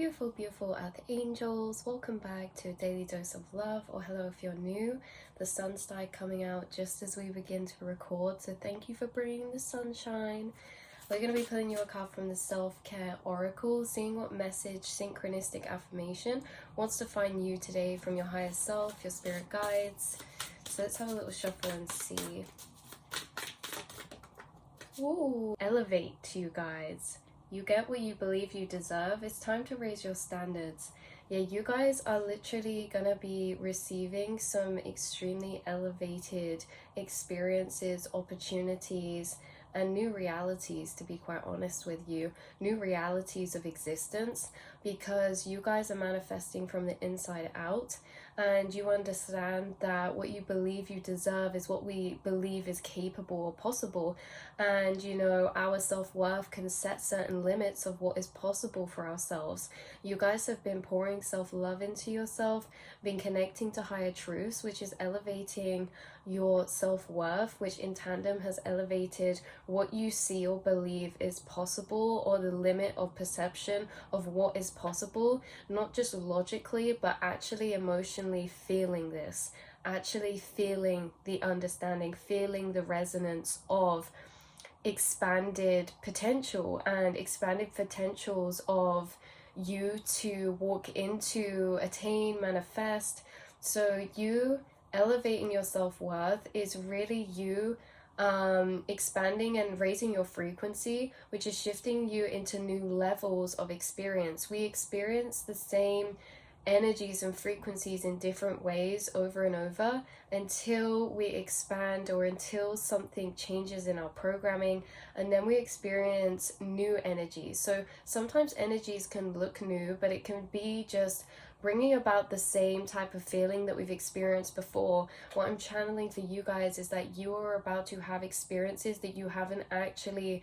Beautiful, beautiful earth angels, welcome back to a daily dose of love, or hello if you're new. The sun started coming out just as we begin to record, so thank you for bringing the sunshine. We're going to be pulling you a card from the Self-Care Oracle, seeing what message, synchronistic affirmation wants to find you today from your higher self, your spirit guides. So let's have a little shuffle and see. Ooh, elevate, you guys. You get what you believe you deserve. It's time to raise your standards. Yeah, you guys are literally gonna be receiving some extremely elevated experiences, opportunities, and new realities, to be quite honest with you. New realities of existence, because you guys are manifesting from the inside out, and you understand that what you believe you deserve is what we believe is capable or possible. And you know, our self-worth can set certain limits of what is possible for ourselves. You guys have been pouring self-love into yourself, been connecting to higher truths, which is elevating your self-worth, which in tandem has elevated what you see or believe is possible, or the limit of perception of what is possible, not just logically but actually emotionally feeling this, actually feeling the understanding, feeling the resonance of expanded potential and expanded potentials of you to walk into, attain, manifest. So you elevating your self-worth is really you expanding and raising your frequency, which is shifting you into new levels of experience. We experience the same energies and frequencies in different ways over and over until we expand, or until something changes in our programming, and then we experience new energies. So sometimes energies can look new, but it can be just bringing about the same type of feeling that we've experienced before. What I'm channeling for you guys is that you are about to have experiences that you haven't actually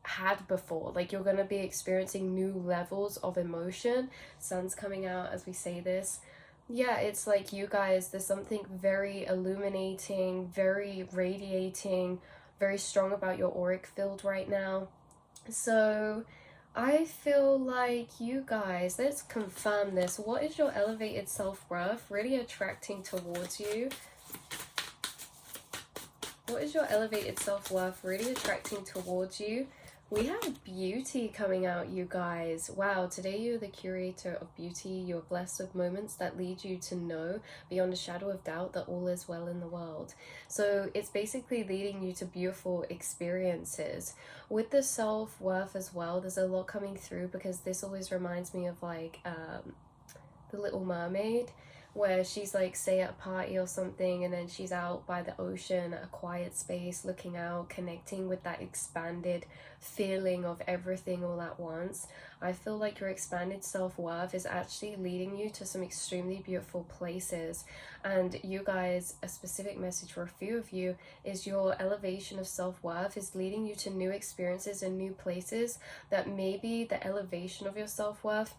had before. Like, you're going to be experiencing new levels of emotion. Sun's coming out as we say this. Yeah, it's like, you guys, there's something very illuminating, very radiating, very strong about your auric field right now. So I feel like, you guys, let's confirm this. What is your elevated self-worth really attracting towards you? What is your elevated self-worth really attracting towards you? We have beauty coming out, you guys. Wow, today you're the curator of beauty. You're blessed with moments that lead you to know beyond a shadow of doubt that all is well in the world. So it's basically leading you to beautiful experiences. With the self-worth as well, there's a lot coming through, because this always reminds me of like The Little Mermaid, where she's like, say at a party or something, and then she's out by the ocean at a quiet space, looking out, connecting with that expanded feeling of everything all at once. I feel like your expanded self-worth is actually leading you to some extremely beautiful places. And you guys, a specific message for a few of you is your elevation of self-worth is leading you to new experiences and new places that maybe the elevation of your self-worth,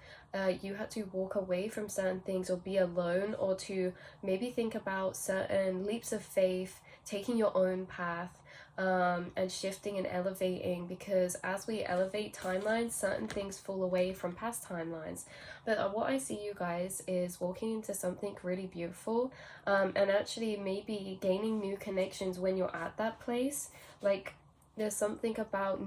you had to walk away from certain things, or be alone, or to maybe think about certain leaps of faith, taking your own path, and shifting and elevating, because as we elevate timelines, certain things fall away from past timelines. But what I see, you guys, is walking into something really beautiful, and actually maybe gaining new connections when you're at that place. Like, there's something about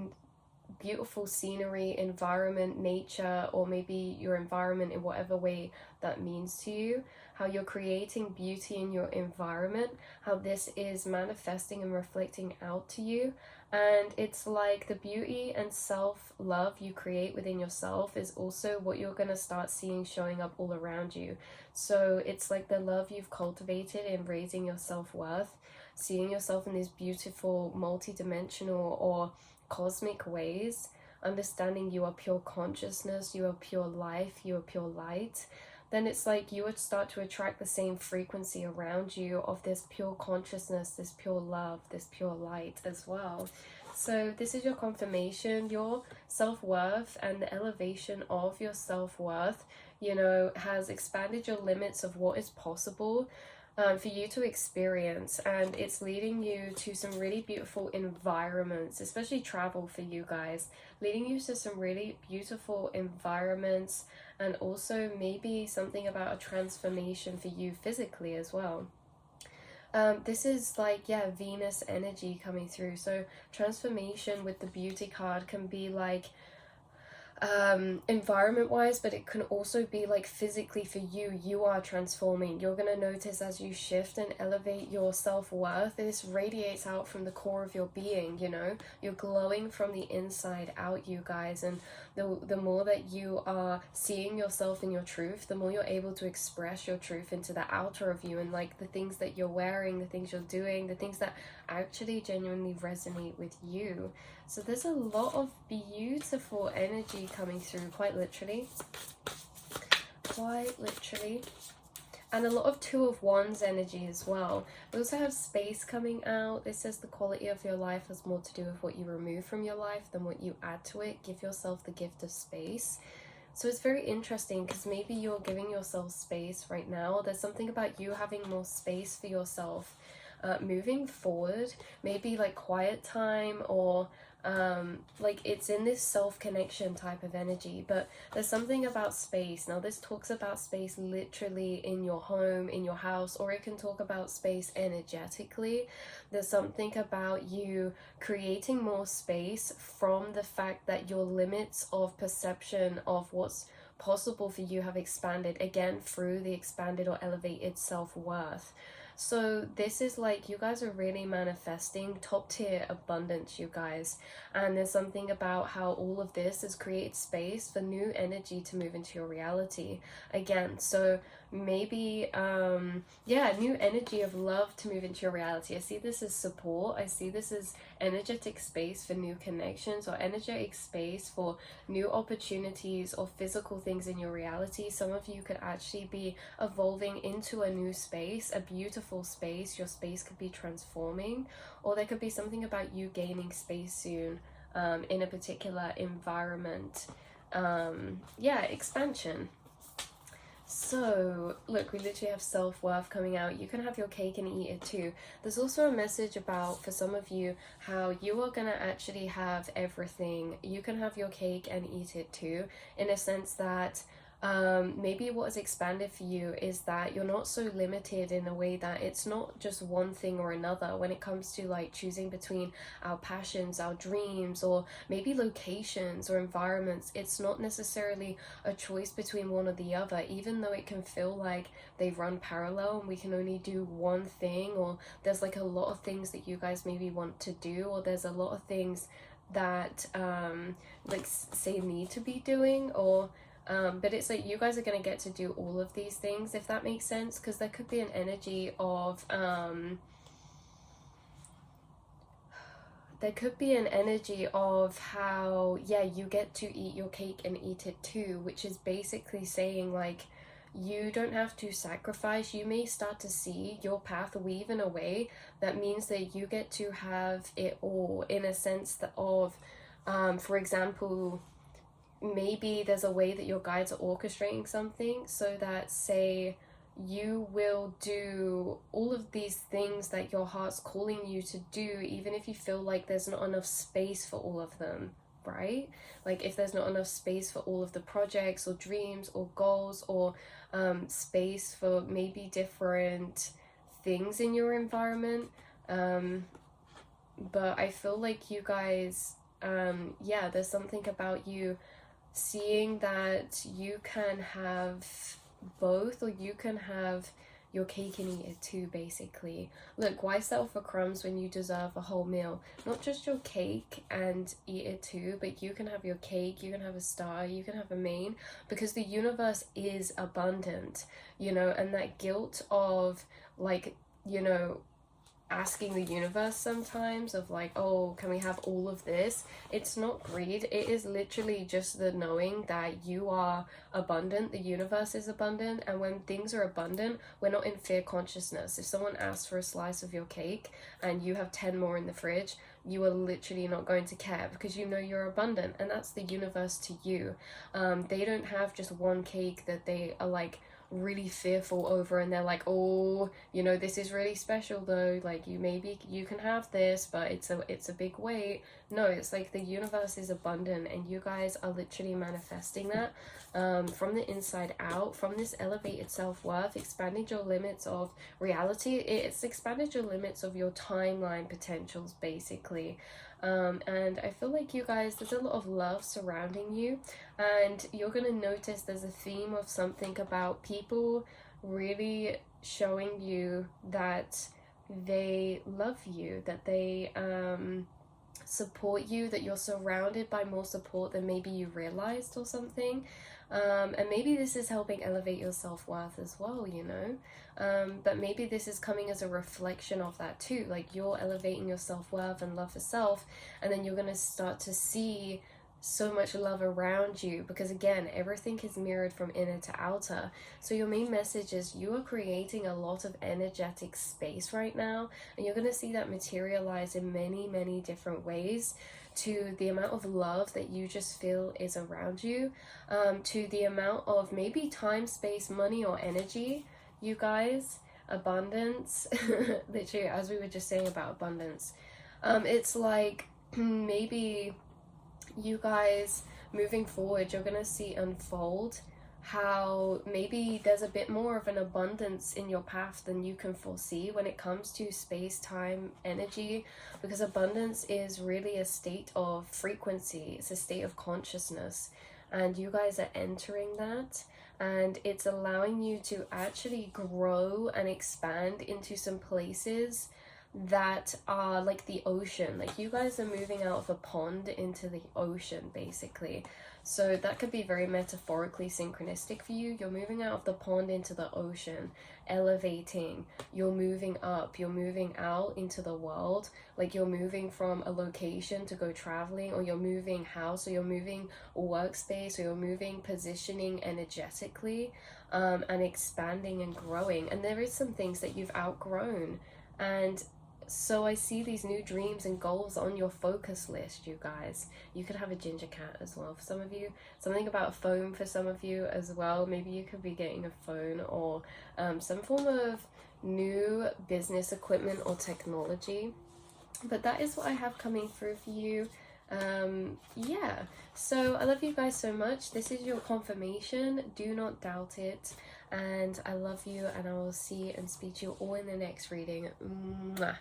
beautiful scenery, environment, nature, or maybe your environment in whatever way that means to you, how you're creating beauty in your environment, how this is manifesting and reflecting out to you. And it's like the beauty and self-love you create within yourself is also what you're going to start seeing showing up all around you. So it's like the love you've cultivated in raising your self-worth, seeing yourself in these beautiful multi-dimensional or cosmic ways, understanding you are pure consciousness, you are pure life, you are pure light. Then it's like you would start to attract the same frequency around you of this pure consciousness, this pure love, this pure light as well. So this is your confirmation. Your self-worth and the elevation of your self-worth, you know, has expanded your limits of what is possible for you to experience, and it's leading you to some really beautiful environments, especially travel for you guys, leading you to some really beautiful environments and also maybe something about a transformation for you physically as well. This is like, yeah, Venus energy coming through. So transformation with the beauty card can be like environment wise, but it can also be like physically for you. You are transforming. You're going to notice as you shift and elevate your self-worth, this radiates out from the core of your being. You know, you're glowing from the inside out, you guys. And the more that you are seeing yourself in your truth, the more you're able to express your truth into the outer of you, and like the things that you're wearing, the things you're doing, the things that actually genuinely resonate with you. So there's a lot of beautiful energy coming through, quite literally. And a lot of Two of Wands energy as well. We also have space coming out. This says the quality of your life has more to do with what you remove from your life than what you add to it. Give yourself the gift of space. So it's very interesting because maybe you're giving yourself space right now. There's something about you having more space for yourself moving forward. Maybe like quiet time, or like it's in this self-connection type of energy. But there's something about space. Now this talks about space literally in your home, in your house, or it can talk about space energetically. There's something about you creating more space from the fact that your limits of perception of what's possible for you have expanded, again through the expanded or elevated self-worth. So this is like, you guys are really manifesting top tier abundance, you guys. And there's something about how all of this has created space for new energy to move into your reality again. So maybe yeah, new energy of love to move into your reality. I see this as support. I see this as energetic space for new connections, or energetic space for new opportunities or physical things in your reality. Some of you could actually be evolving into a new space, a beautiful space. Your space could be transforming, or there could be something about you gaining space soon in a particular environment. Yeah, expansion. So, look, we literally have self-worth coming out. You can have your cake and eat it too. There's also a message about, for some of you, how you are going to actually have everything. You can have your cake and eat it too, in a sense that maybe what has expanded for you is that you're not so limited, in a way that it's not just one thing or another when it comes to like choosing between our passions, our dreams, or maybe locations or environments. It's not necessarily a choice between one or the other, even though it can feel like they run parallel and we can only do one thing, or there's like a lot of things that you guys maybe want to do, or there's a lot of things that like say need to be doing, or but it's like you guys are going to get to do all of these things, if that makes sense, because there could be an energy of how, yeah, you get to eat your cake and eat it too, which is basically saying like you don't have to sacrifice. You may start to see your path weave in a way that means that you get to have it all, in a sense that of for example, maybe there's a way that your guides are orchestrating something so that, say, you will do all of these things that your heart's calling you to do, even if you feel like there's not enough space for all of them, right? Like if there's not enough space for all of the projects or dreams or goals, or space for maybe different things in your environment. But I feel like you guys, yeah, there's something about you seeing that you can have both, or you can have your cake and eat it too, basically. Look, why settle for crumbs when you deserve a whole meal? Not just your cake and eat it too, but you can have your cake, you can have a star, you can have a main, because the universe is abundant, you know. And that guilt of like, you know, asking the universe sometimes of like, oh, can we have all of this? It's not greed. It is literally just the knowing that you are abundant, the universe is abundant, and when things are abundant, we're not in fear consciousness. If someone asks for a slice of your cake and you have 10 more in the fridge, you are literally not going to care, because you know you're abundant, and that's the universe to you. They don't have just one cake that they are like really fearful over, and they're like, oh, you know, this is really special though, like maybe you can have this, but it's a big weight. No, it's like the universe is abundant, and you guys are literally manifesting that from the inside out, from this elevated self-worth, expanded your limits of reality. It's expanded your limits of your timeline potentials, basically. And I feel like you guys, there's a lot of love surrounding you, and you're gonna notice there's a theme of something about people really showing you that they love you, that they support you, that you're surrounded by more support than maybe you realized or something. And maybe this is helping elevate your self-worth as well, you know. But maybe this is coming as a reflection of that too, like you're elevating your self-worth and love for self, and then you're going to start to see so much love around you, because again, everything is mirrored from inner to outer. So your main message is you are creating a lot of energetic space right now, and you're going to see that materialize in many different ways, to the amount of love that you just feel is around you, to the amount of maybe time, space, money, or energy, you guys, abundance. Literally, as we were just saying about abundance, it's like maybe you guys moving forward, you're gonna see unfold how maybe there's a bit more of an abundance in your path than you can foresee when it comes to space, time, energy, because abundance is really a state of frequency, it's a state of consciousness, and you guys are entering that, and it's allowing you to actually grow and expand into some places that are like the ocean. Like you guys are moving out of a pond into the ocean, basically. So that could be very metaphorically synchronistic for you. You're moving out of the pond into the ocean, elevating. You're moving up, you're moving out into the world. Like you're moving from a location to go traveling, or you're moving house, or you're moving workspace, or you're moving positioning energetically, and expanding and growing. And there is some things that you've outgrown, and so I see these new dreams and goals on your focus list, you guys. You could have a ginger cat as well for some of you. Something about a phone for some of you as well. Maybe you could be getting a phone, or some form of new business equipment or technology. But that is what I have coming through for you. Yeah, so I love you guys so much. This is your confirmation. Do not doubt it. And I love you, and I will see and speak to you all in the next reading. Mwah.